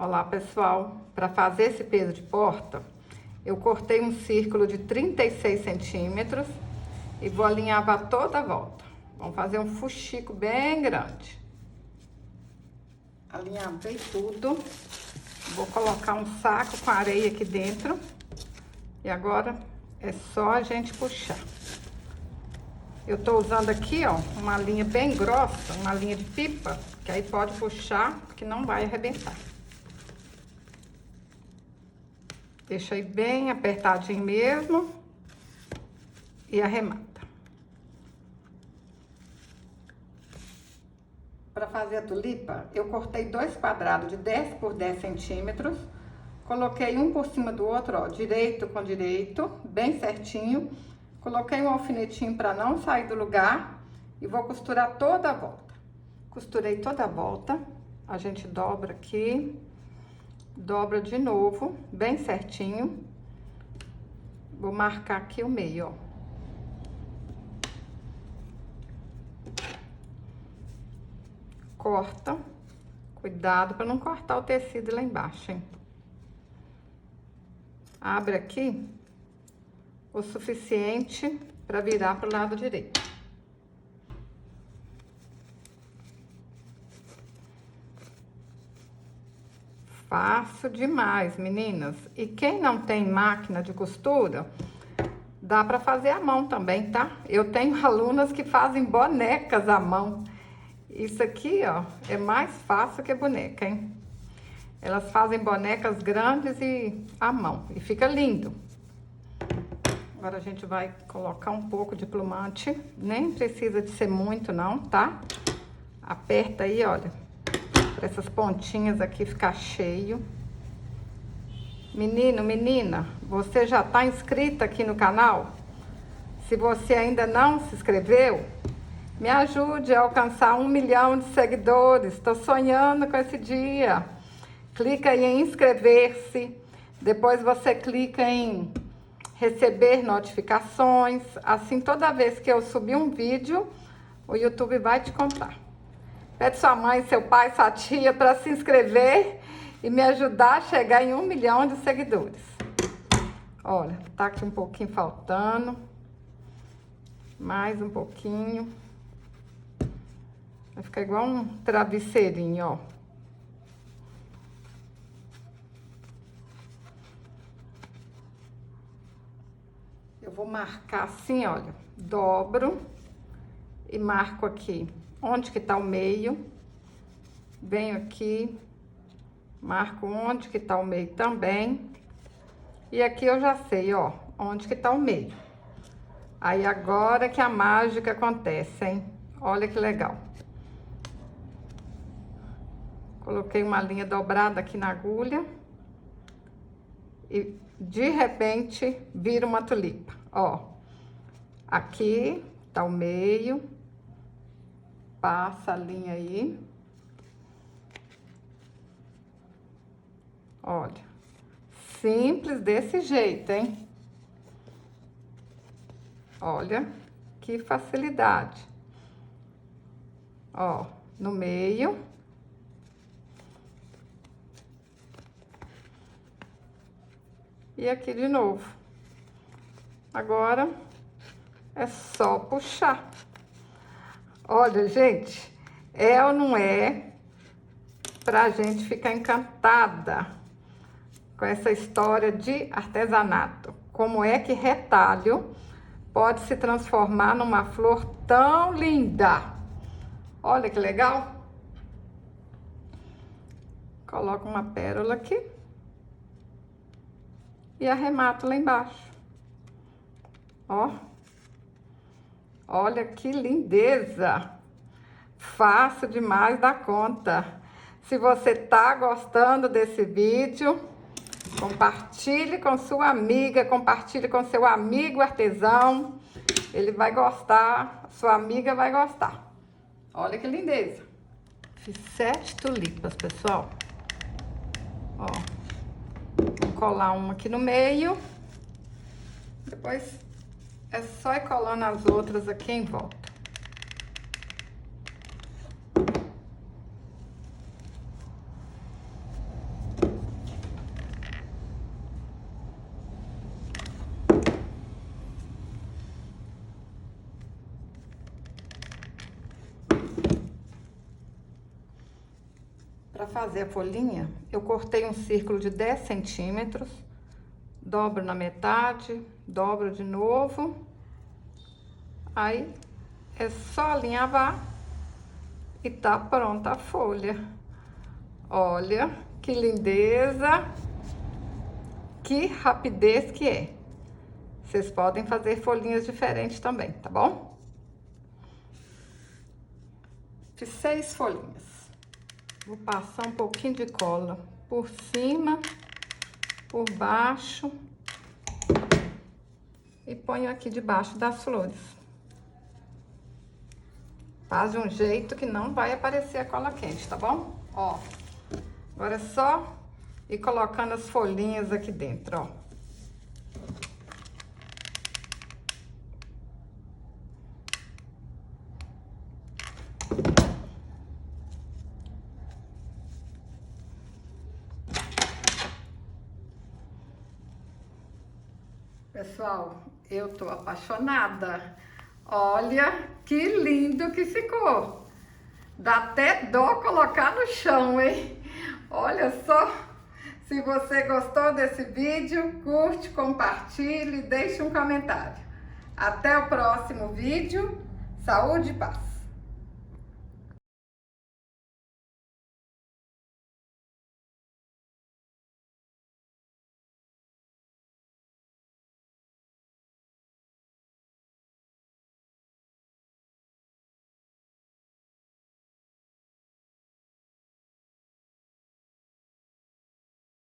Olá pessoal, para fazer esse peso de porta, eu cortei um círculo de 36 centímetros e vou alinhavar toda a volta. Vamos fazer um fuxico bem grande. Alinhavei tudo, vou colocar um saco com areia aqui dentro e agora é só a gente puxar. Eu tô usando aqui, ó, uma linha bem grossa, uma linha de pipa, que aí pode puxar, que não vai arrebentar. Deixa aí bem apertadinho mesmo e arremata. Para fazer a tulipa, eu cortei 2 quadrados de 10 por 10 centímetros, coloquei um por cima do outro, ó, direito com direito, bem certinho. Coloquei um alfinetinho para não sair do lugar e vou costurar toda a volta. Costurei toda a volta, a gente dobra aqui, dobra de novo, bem certinho. Vou marcar aqui o meio, ó. Corta, cuidado para não cortar o tecido lá embaixo, hein? Abre aqui o suficiente para virar para o lado direito. Fácil demais, meninas. E quem não tem máquina de costura, dá para fazer à mão também, tá? Eu tenho alunas que fazem bonecas à mão. Isso aqui, ó, é mais fácil que boneca, hein? Elas fazem bonecas grandes e à mão, e fica lindo. Agora a gente vai colocar um pouco de plumante, nem precisa de ser muito não, tá? Aperta aí, olha, para essas pontinhas aqui ficar cheio. Menino, menina, você já tá inscrita aqui no canal? Se você ainda não se inscreveu, me ajude a alcançar 1 milhão de seguidores. Tô sonhando com esse dia. Clica aí em inscrever-se, depois você clica em receber notificações, assim toda vez que eu subir um vídeo, o YouTube vai te contar. Pede sua mãe, seu pai, sua tia para se inscrever e me ajudar a chegar em 1 milhão de seguidores. Olha, tá aqui um pouquinho faltando, mais um pouquinho, vai ficar igual um travesseirinho, ó. Eu vou marcar assim, olha, dobro e marco aqui onde que tá o meio, venho aqui, marco onde que tá o meio também, e aqui eu já sei, ó, onde que tá o meio. Aí agora que a mágica acontece, hein? Olha que legal. Coloquei uma linha dobrada aqui na agulha e de repente vira uma tulipa, ó. Aqui tá o meio, passa a linha aí. Olha, simples desse jeito, hein? Olha que facilidade. Ó, no meio. E aqui de novo. Agora é só puxar. Olha, gente, é ou não é pra gente ficar encantada com essa história de artesanato? Como é que retalho pode se transformar numa flor tão linda? Olha que legal. Coloco uma pérola aqui e arremato lá embaixo. Ó. Olha que lindeza. Fácil demais da conta. Se você tá gostando desse vídeo, compartilhe com sua amiga, compartilhe com seu amigo artesão. Ele vai gostar, sua amiga vai gostar. Olha que lindeza. Fiz 7 tulipas, pessoal. Ó. Vou colar uma aqui no meio. Depois é só ir colando as outras aqui em volta. fazer a folhinha, eu cortei um círculo de 10 centímetros, dobro na metade, dobro de novo, aí é só alinhavar e tá pronta a folha. Olha que lindeza, que rapidez que é. Vocês podem fazer folhinhas diferentes também, tá bom? Fiz 6 folhinhas. Vou passar um pouquinho de cola por cima, por baixo e ponho aqui debaixo das flores. Faz de um jeito que não vai aparecer a cola quente, tá bom? Ó, agora é só ir colocando as folhinhas aqui dentro, ó. Pessoal, eu tô apaixonada. Olha que lindo que ficou. Dá até dó colocar no chão, hein? Olha só. Se você gostou desse vídeo, curte, compartilhe, deixe um comentário. Até o próximo vídeo. Saúde e paz.